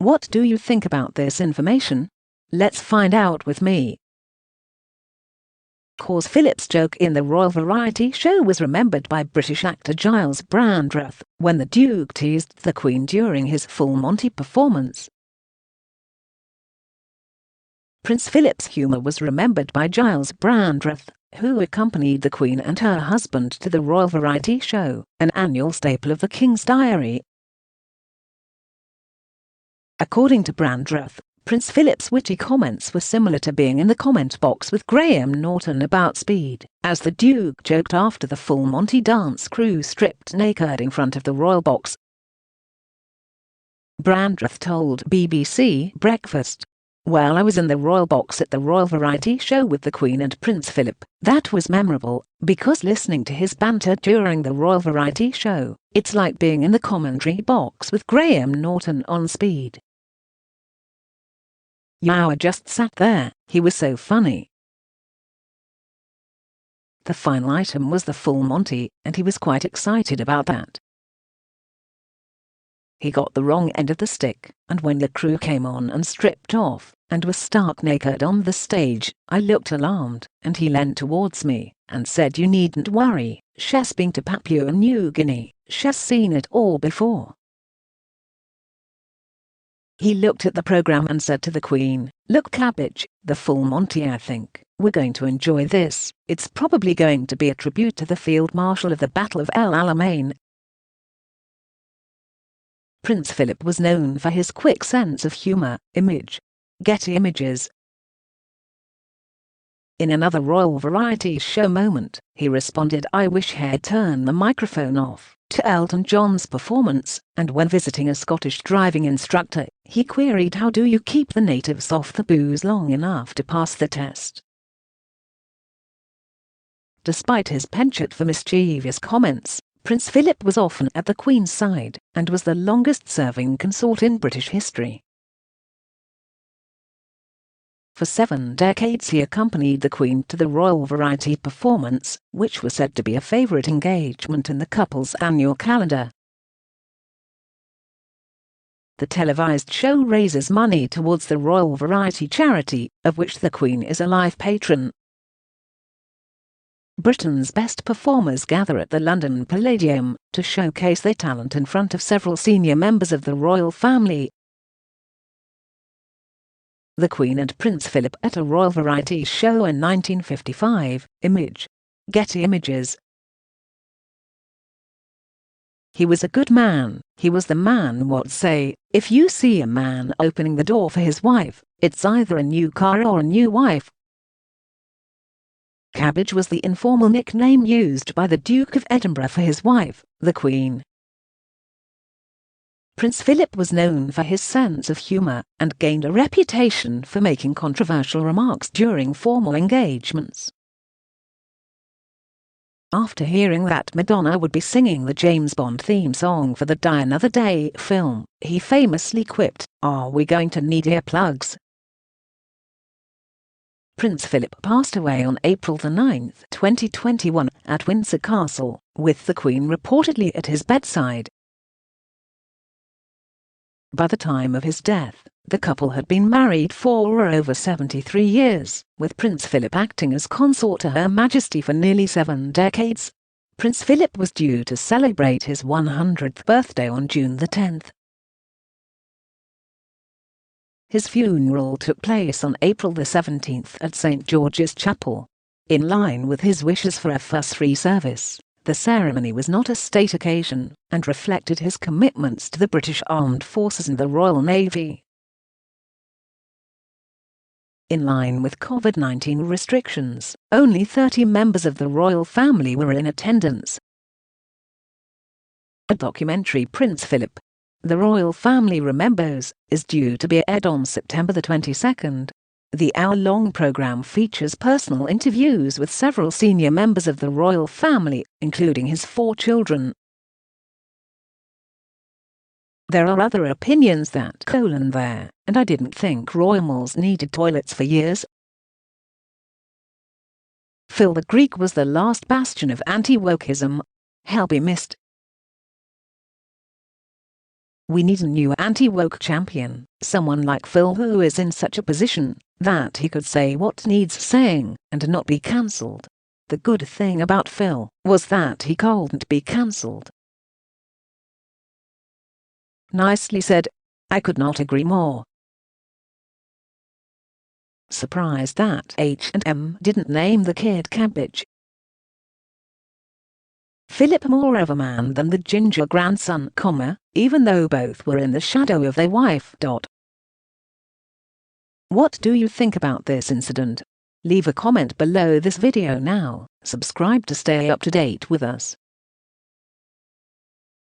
What do you think about this information? Let's find out with me. Cause Philip's joke in the Royal Variety Show was remembered by British actor Giles Brandreth when the Duke teased the Queen during his full Monty performance. Prince Philip's humour was remembered by Giles Brandreth, who accompanied the Queen and her husband to the Royal Variety Show, an annual staple of the King's Diary. According to Brandreth, Prince Philip's witty comments were similar to being in the comment box with Graham Norton about speed, as the Duke joked after the full Monty dance crew stripped naked in front of the royal box. Brandreth told BBC Breakfast, "Well, I was in the royal box at the Royal Variety Show with the Queen and Prince Philip. That was memorable, because listening to his banter during the Royal Variety Show, it's like being in the commentary box with Graham Norton on speed. I just sat there, he was so funny." The final item was the full Monty, and he was quite excited about that. He got the wrong end of the stick, and when the crew came on and stripped off, and was stark naked on the stage, I looked alarmed, and he leant towards me, and said, "You needn't worry, she's been to Papua New Guinea, she's seen it all before." He looked at the programme and said to the Queen, "Look, Cabbage, the full Monty, I think we're going to enjoy this. It's probably going to be a tribute to the Field Marshal of the Battle of El Alamein." Prince Philip was known for his quick sense of humour. Getty Images. In another Royal Variety Show moment, he responded, "I wish he'd turn the microphone off," to Elton John's performance, and when visiting a Scottish driving instructor, he queried, "How do you keep the natives off the booze long enough to pass the test?" Despite his penchant for mischievous comments, Prince Philip was often at the Queen's side, and was the longest-serving consort in British history. For 7 decades he accompanied the Queen to the Royal Variety performance, which was said to be a favourite engagement in the couple's annual calendar. The televised show raises money towards the Royal Variety charity, of which the Queen is a life patron. Britain's best performers gather at the London Palladium to showcase their talent in front of several senior members of the royal family. The Queen and Prince Philip at a Royal Variety Show in 1955. Getty Images. He was a good man. He was the man what say, if you see a man opening the door for his wife, it's either a new car or a new wife. Cabbage was the informal nickname used by the Duke of Edinburgh for his wife, the Queen. Prince Philip was known for his sense of humour, and gained a reputation for making controversial remarks during formal engagements. After hearing that Madonna would be singing the James Bond theme song for the Die Another Day film, he famously quipped, "Are we going to need earplugs?" Prince Philip passed away on April 9, 2021, at Windsor Castle, with the Queen reportedly at his bedside. By the time of his death, the couple had been married for over 73 years, with Prince Philip acting as consort to Her Majesty for nearly 7 decades. Prince Philip was due to celebrate his 100th birthday on June 10. His funeral took place on April 17 at St George's Chapel. In line with his wishes for a fuss-free service, the ceremony was not a state occasion, and reflected his commitments to the British Armed Forces and the Royal Navy. In line with COVID-19 restrictions, only 30 members of the royal family were in attendance. A documentary, Prince Philip, The Royal Family Remembers, is due to be aired on September 22nd. The hour-long programme features personal interviews with several senior members of the royal family, including his 4 children. There are other opinions that there, and I didn't think royals needed toilets for years. Phil the Greek was the last bastion of anti-wokeism. He'll be missed. We need a new anti-woke champion, someone like Phil who is in such a position that he could say what needs saying and not be cancelled. The good thing about Phil was that he couldn't be cancelled. Nicely said. I could not agree more. Surprised that H&M didn't name the kid Cabbage. Philip more of a man than the ginger grandson, even though both were in the shadow of their wife. What do you think about this incident? Leave a comment below this video now. Subscribe to stay up to date with us.